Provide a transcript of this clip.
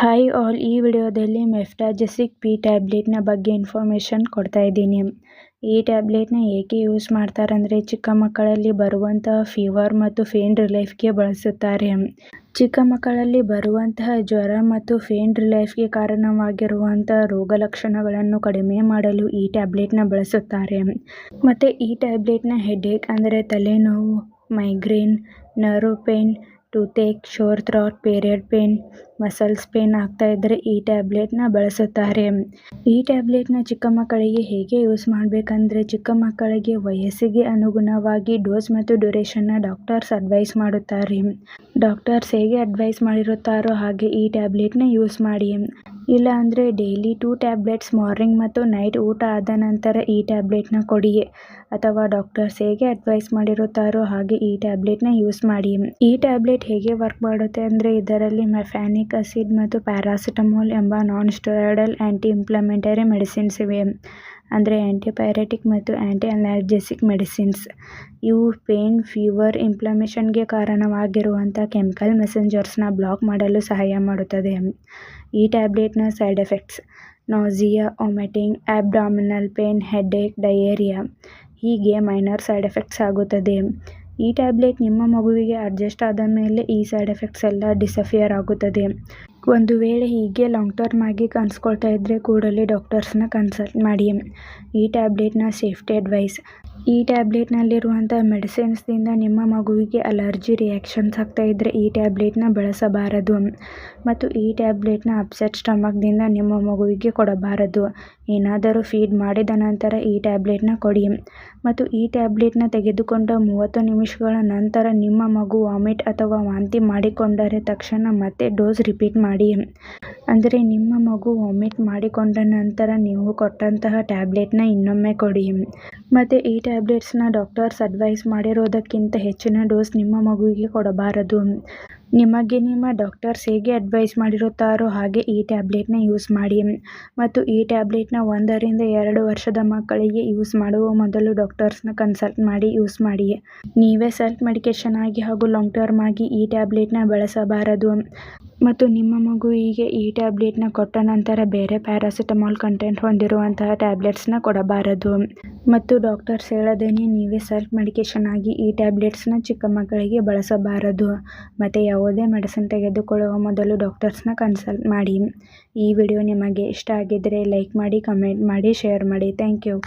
Hi all, ಈ ವಿಡಿಯೋದಲ್ಲಿ ಮೆಫ್ಟಾಜೆಸಿಕ್ P ಟ್ಯಾಬ್ಲೆಟ್ನ ಬಗ್ಗೆ ಇನ್ಫಾರ್ಮೇಷನ್ ಕೊಡ್ತಾ ಇದ್ದೀನಿ. ಈ ಟ್ಯಾಬ್ಲೆಟ್ನ ಏಕೆ ಯೂಸ್ ಮಾಡ್ತಾರಂದರೆ ಚಿಕ್ಕ ಮಕ್ಕಳಲ್ಲಿ ಬರುವಂತಹ ಫೀವರ್ ಮತ್ತು ಪೇನ್ ರಿಲೀಫ್ಗೆ ಬಳಸುತ್ತಾರೆ. ಚಿಕ್ಕ ಮಕ್ಕಳಲ್ಲಿ ಬರುವಂತಹ ಜ್ವರ ಮತ್ತು ಪೇನ್ ರಿಲೀಫ್ಗೆ ಕಾರಣವಾಗಿರುವಂತಹ ರೋಗ ಲಕ್ಷಣಗಳನ್ನು ಕಡಿಮೆ ಮಾಡಲು ಈ ಟ್ಯಾಬ್ಲೆಟ್ನ ಬಳಸುತ್ತಾರೆ. ಮತ್ತು ಈ ಟ್ಯಾಬ್ಲೆಟ್ನ ಹೆಡೇಕ್ ಅಂದರೆ ತಲೆನೋವು, migraine, nerve pain, toothache, sore throat, period pain, muscles pain ಆಗ್ತಾ ಇದ್ದರೆ ಈ ಟ್ಯಾಬ್ಲೆಟ್ನ ಬಳಸುತ್ತಾರೆ. ಈ ಟ್ಯಾಬ್ಲೆಟ್ನ ಚಿಕ್ಕ ಮಕ್ಕಳಿಗೆ ಹೇಗೆ ಯೂಸ್ ಮಾಡಬೇಕಂದ್ರೆ ಚಿಕ್ಕ ಮಕ್ಕಳಿಗೆ ವಯಸ್ಸಿಗೆ ಅನುಗುಣವಾಗಿ ಡೋಸ್ ಮತ್ತು ಡ್ಯೂರೇಷನ್ನ ಡಾಕ್ಟರ್ಸ್ ಅಡ್ವೈಸ್ ಮಾಡುತ್ತಾರೆ. ಡಾಕ್ಟರ್ಸ್ ಹೇಗೆ ಅಡ್ವೈಸ್ ಮಾಡಿರುತ್ತಾರೋ ಹಾಗೆ ಈ ಟ್ಯಾಬ್ಲೆಟ್ನ ಯೂಸ್ ಮಾಡಿ. ಇಲ್ಲ ಅಂದರೆ ಡೈಲಿ 2 ಟ್ಯಾಬ್ಲೆಟ್ಸ್ ಮಾರ್ನಿಂಗ್ ಮತ್ತು ನೈಟ್ ಊಟ ಆದ ನಂತರ ಈ ಟ್ಯಾಬ್ಲೆಟ್ನ ಕೊಡಿ. ಅಥವಾ ಡಾಕ್ಟರ್ಸ್ ಹೇಗೆ ಅಡ್ವೈಸ್ ಮಾಡಿರುತ್ತಾರೋ ಹಾಗೆ ಈ ಟ್ಯಾಬ್ಲೆಟ್ನ ಯೂಸ್ ಮಾಡಿ. ಈ ಟ್ಯಾಬ್ಲೆಟ್ ಹೇಗೆ ವರ್ಕ್ ಮಾಡುತ್ತೆ ಅಂದರೆ ಇದರಲ್ಲಿ ಮೆಫಾನಿಕ್ ಆಸಿಡ್ ಮತ್ತು ಪ್ಯಾರಾಸಿಟಮೋಲ್ ಎಂಬ non steroidal anti inflammatory medicines ಇವೆ. ಅಂದರೆ ಆ್ಯಂಟಿಪೈರೆಟಿಕ್ ಮತ್ತು ಆ್ಯಂಟಿ ಅನಾಲ್ಜೆಸಿಕ್ ಮೆಡಿಸಿನ್ಸ್. ಇವು ಪೇನ್, ಫೀವರ್, ಇನ್ಫ್ಲಮೇಷನ್ಗೆ ಕಾರಣವಾಗಿರುವಂಥ ಕೆಮಿಕಲ್ ಮೆಸೆಂಜರ್ಸ್ನ ಬ್ಲಾಕ್ ಮಾಡಲು ಸಹಾಯ ಮಾಡುತ್ತದೆ. ಈ ಟ್ಯಾಬ್ಲೆಟ್ನ side effects nausea, vomiting, abdominal pain, headache, diarrhoea ಹೀಗೆ ಮೈನರ್ ಸೈಡ್ ಎಫೆಕ್ಟ್ಸ್ ಆಗುತ್ತದೆ. ಈ ಟ್ಯಾಬ್ಲೆಟ್ ನಿಮ್ಮ ಮಗುವಿಗೆ ಅಡ್ಜಸ್ಟ್ ಆದ ಮೇಲೆ ಈ ಸೈಡ್ ಎಫೆಕ್ಟ್ಸ್ ಎಲ್ಲ ಡಿಸಪಿಯರ್ ಆಗುತ್ತದೆ. ಒಂದು ವೇಳೆ ಹೀಗೆ ಲಾಂಗ್ ಟರ್ಮ್ ಆಗಿ ಕಾಣಿಸ್ಕೊಳ್ತಾ ಇದ್ದರೆ ಕೂಡಲೇ ಡಾಕ್ಟರ್ಸ್ನ ಕನ್ಸಲ್ಟ್ ಮಾಡಿ. ಈ ಟ್ಯಾಬ್ಲೆಟ್ನ ಸೇಫ್ಟಿ ಅಡ್ವೈಸ್. ಈ ಟ್ಯಾಬ್ಲೆಟ್ನಲ್ಲಿರುವಂಥ ಮೆಡಿಸಿನ್ಸ್ದಿಂದ ನಿಮ್ಮ ಮಗುವಿಗೆ ಅಲರ್ಜಿ ರಿಯಾಕ್ಷನ್ಸ್ ಆಗ್ತಾ ಇದ್ದರೆ ಈ ಟ್ಯಾಬ್ಲೆಟ್ನ ಬಳಸಬಾರದು. ಮತ್ತು ಈ ಟ್ಯಾಬ್ಲೆಟ್ನ ಅಪ್ಸೆಟ್ ಸ್ಟಮಕ್ದಿಂದ ನಿಮ್ಮ ಮಗುವಿಗೆ ಕೊಡಬಾರದು. ಏನಾದರೂ ಫೀಡ್ ಮಾಡಿದ ನಂತರ ಈ ಟ್ಯಾಬ್ಲೆಟ್ನ ಕೊಡಿ. ಮತ್ತು ಈ ಟ್ಯಾಬ್ಲೆಟ್ನ ತೆಗೆದುಕೊಂಡ 30 ನಿಮಿಷಗಳ ನಂತರ ನಿಮ್ಮ ಮಗು ವಾಮಿಟ್ ಅಥವಾ ವಾಂತಿ ಮಾಡಿಕೊಂಡರೆ ತಕ್ಷಣ ಮತ್ತೆ ಡೋಸ್ ರಿಪೀಟ್ ಮಾಡಿ. ಅಂದರೆ ನಿಮ್ಮ ಮಗು ವಾಮಿಟ್ ಮಾಡಿಕೊಂಡ ನಂತರ ನೀವು ಕೊಟ್ಟಂತಹ ಟ್ಯಾಬ್ಲೆಟ್ನ ಇನ್ನೊಮ್ಮೆ ಕೊಡಿ. ಮತ್ತು ಈ ಟ್ಯಾಬ್ಲೆಟ್ಸ್ನ ಡಾಕ್ಟರ್ಸ್ ಅಡ್ವೈಸ್ ಮಾಡಿರೋದಕ್ಕಿಂತ ಹೆಚ್ಚಿನ ಡೋಸ್ ನಿಮ್ಮ ಮಗುವಿಗೆ ಕೊಡಬಾರದು. ನಿಮಗೆ ನಿಮ್ಮ ಡಾಕ್ಟರ್ಸ್ ಹೇಗೆ ಅಡ್ವೈಸ್ ಮಾಡಿರುತ್ತಾರೋ ಹಾಗೆ ಈ ಟ್ಯಾಬ್ಲೆಟ್ನ ಯೂಸ್ ಮಾಡಿ. ಮತ್ತು ಈ ಟ್ಯಾಬ್ಲೆಟ್ನ 1 ರಿಂದ 2 ವರ್ಷದ ಮಕ್ಕಳಿಗೆ ಯೂಸ್ ಮಾಡುವ ಮೊದಲು ಡಾಕ್ಟರ್ಸ್ನ ಕನ್ಸಲ್ಟ್ ಮಾಡಿ ಯೂಸ್ ಮಾಡಿ. ನೀವೇ ಸೆಲ್ಫ್ ಮೆಡಿಕೇಷನ್ ಆಗಿ ಹಾಗೂ ಲಾಂಗ್ ಟರ್ಮ್ ಆಗಿ ಈ ಟ್ಯಾಬ್ಲೆಟ್ನ ಬಳಸಬಾರದು. ಮತ್ತು ನಿಮ್ಮ ಮಗುವಿಗೆ ಈ ಟ್ಯಾಬ್ಲೆಟ್ನ ಕೊಟ್ಟ ನಂತರ ಬೇರೆ ಪ್ಯಾರಾಸಿಟಮಾಲ್ ಕಂಟೆಂಟ್ ಹೊಂದಿರುವಂತಹ ಟ್ಯಾಬ್ಲೆಟ್ಸ್ನ ಕೊಡಬಾರದು. ಮತ್ತು ಡಾಕ್ಟರ್ಸ್ ಹೇಳದೇನೆ ನೀವೇ ಸೆಲ್ಫ್ ಮೆಡಿಕೇಷನ್ ಆಗಿ ಈ ಟ್ಯಾಬ್ಲೆಟ್ಸ್ನ ಚಿಕ್ಕ ಮಕ್ಕಳಿಗೆ ಬಳಸಬಾರದು. ಮತ್ತು ಯಾವುದೇ ಮೆಡಿಸಿನ್ ತೆಗೆದುಕೊಳ್ಳುವ ಮೊದಲು ಡಾಕ್ಟರ್ಸ್ನ ಕನ್ಸಲ್ಟ್ ಮಾಡಿ. ಈ ವಿಡಿಯೋ ನಿಮಗೆ ಇಷ್ಟ ಆಗಿದ್ದರೆ ಲೈಕ್ ಮಾಡಿ, ಕಮೆಂಟ್ ಮಾಡಿ, ಶೇರ್ ಮಾಡಿ. Thank you.